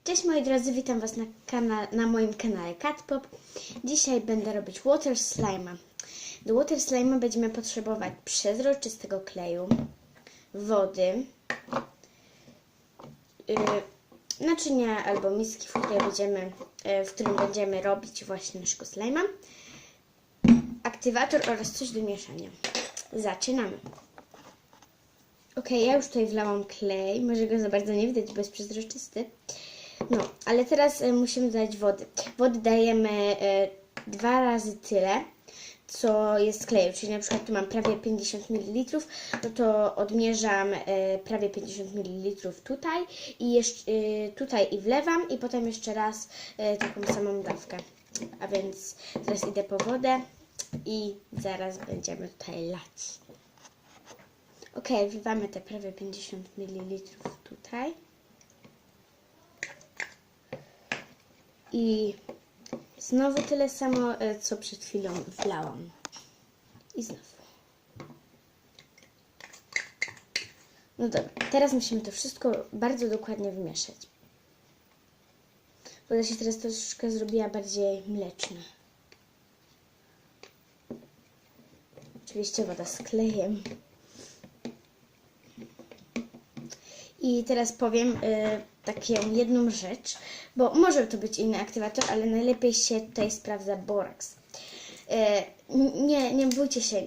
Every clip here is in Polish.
Cześć moi drodzy, witam Was na moim kanale CatPop. Dzisiaj będę robić water slime'a. Do water slime'a będziemy potrzebować przezroczystego kleju, wody, naczynia albo miski, w którym będziemy robić właśnie naszego slime'a, aktywator oraz coś do mieszania. Zaczynamy. Ok, ja już tutaj wlałam klej, może go za bardzo nie widać, bo jest przezroczysty. No, ale teraz musimy dodać wody. Wody dajemy 2 razy tyle, co jest kleju. Czyli na przykład tu mam prawie 50 ml, no to odmierzam prawie 50 ml tutaj i jeszcze tutaj i wlewam i potem jeszcze raz taką samą dawkę. A więc teraz idę po wodę i zaraz będziemy tutaj lać. Ok, wlewamy te prawie 50 ml tutaj. I znowu tyle samo, co przed chwilą wlałam. I znowu. No dobra, teraz musimy to wszystko bardzo dokładnie wymieszać. Woda się teraz troszeczkę zrobiła bardziej mleczna. Oczywiście woda z klejem. I teraz powiem taką jedną rzecz, bo może to być inny aktywator, ale najlepiej się tutaj sprawdza boraks. Nie bójcie się,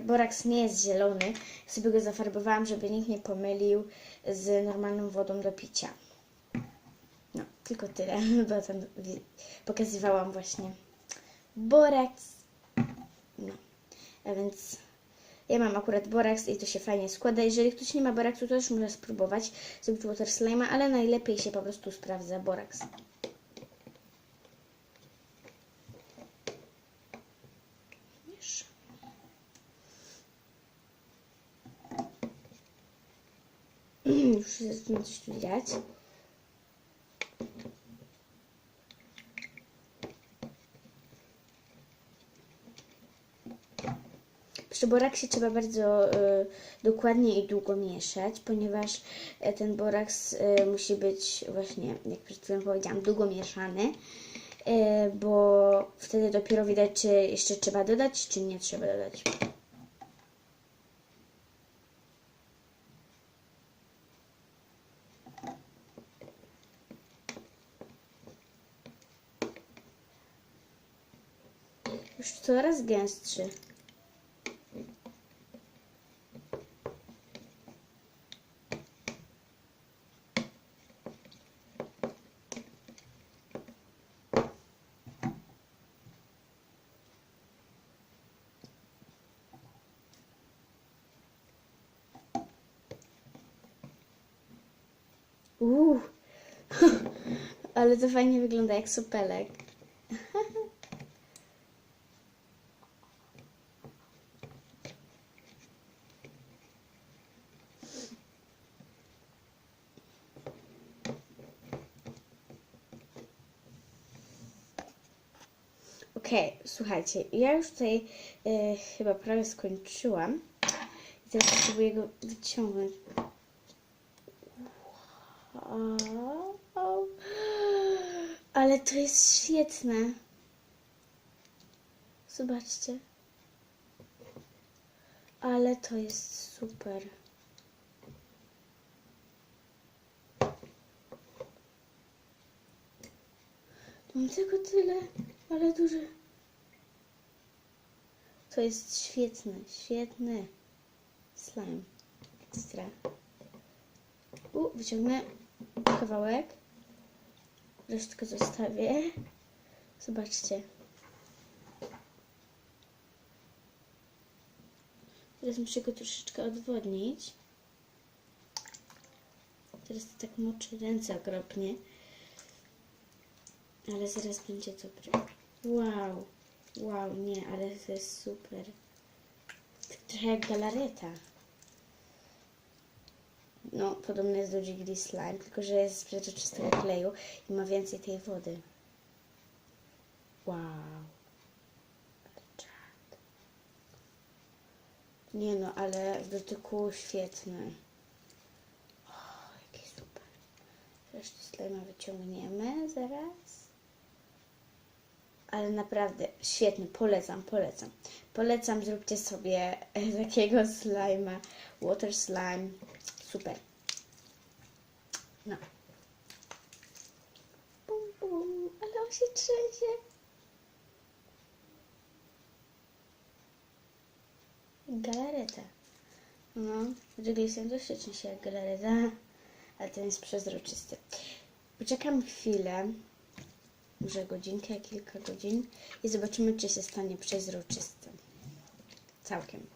boraks nie jest zielony. Ja sobie go zafarbowałam, żeby nikt nie pomylił z normalną wodą do picia. No, tylko tyle, bo tam pokazywałam właśnie boraks. No, a więc ja mam akurat boraks i to się fajnie składa. Jeżeli ktoś nie ma boraksu, to też może spróbować zrobić water slime'a, ale najlepiej się po prostu sprawdza boraks. Już zaczyna coś tu widać. Przy boraksie trzeba bardzo dokładnie i długo mieszać, ponieważ ten boraks musi być właśnie, jak przed chwilą powiedziałam, długo mieszany, bo wtedy dopiero widać, czy jeszcze trzeba dodać, czy nie trzeba dodać. Już coraz gęstszy. Ale to fajnie wygląda jak supelek. Okej, słuchajcie, ja już tutaj chyba prawie skończyłam. I teraz spróbuję go wyciągnąć. Wow. Ale to jest świetne. Zobaczcie. Ale to jest super. Mam tylko tyle, ale duże. To jest świetne, świetny slime. Ekstra. Wyciągnę kawałek. Resztkę zostawię. Zobaczcie. Teraz muszę go troszeczkę odwodnić. Teraz to tak moczy ręce okropnie. Ale zaraz będzie dobre. Wow. Wow, nie, ale to jest super. Trochę jak galareta. No, podobne jest do Jiggly Slime, tylko że jest z przezroczystego kleju i ma więcej tej wody. Wow. Nie no, ale w dotyku świetny. O, jaki super. Zresztą slajma wyciągniemy zaraz. Ale naprawdę świetny, polecam. Polecam, zróbcie sobie takiego slajma, water slime, super. No. Bum, bum, ale on się trzęsie. Galareta. No, Jigglypuff też się trzęsie jak galareta, ale ten jest przezroczysty. Poczekam chwilę, może godzinkę, kilka godzin i zobaczymy, czy się stanie przezroczysty. Całkiem.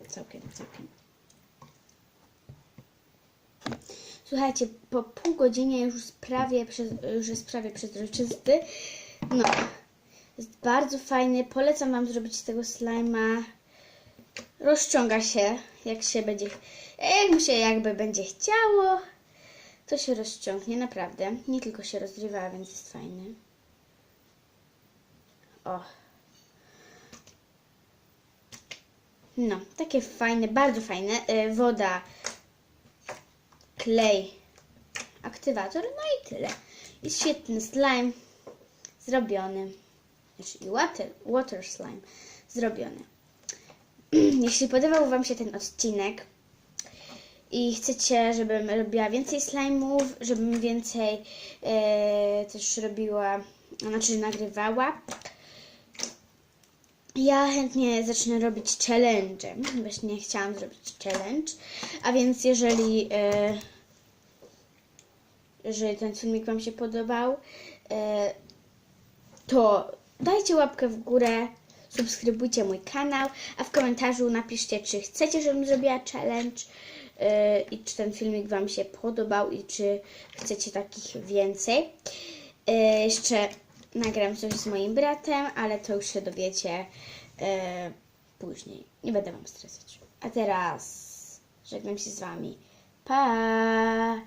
Słuchajcie, po pół godzinie już jest prawie przezroczysty. No, jest bardzo fajny. Polecam Wam zrobić z tego slajma. Rozciąga się, jak się będzie, jak mu się jakby będzie chciało, to się rozciągnie, naprawdę. Nie tylko się rozrywa, więc jest fajny. O. No, takie fajne, bardzo fajne. Woda, klej, aktywator, no i tyle. Jest świetny slime zrobiony. Znaczy i water slime zrobiony. Jeśli podobał Wam się ten odcinek i chcecie, żebym robiła więcej slime'ów, żebym więcej też robiła, znaczy nagrywała, ja chętnie zacznę robić challenge. Właśnie chciałam zrobić challenge. A więc jeżeli ten filmik Wam się podobał, to dajcie łapkę w górę, subskrybujcie mój kanał, a w komentarzu napiszcie, czy chcecie, żebym zrobiła challenge i czy ten filmik Wam się podobał i czy chcecie takich więcej. Jeszcze nagram coś z moim bratem, ale to już się dowiecie później. Nie będę Wam stresać. A teraz żegnam się z Wami. Pa!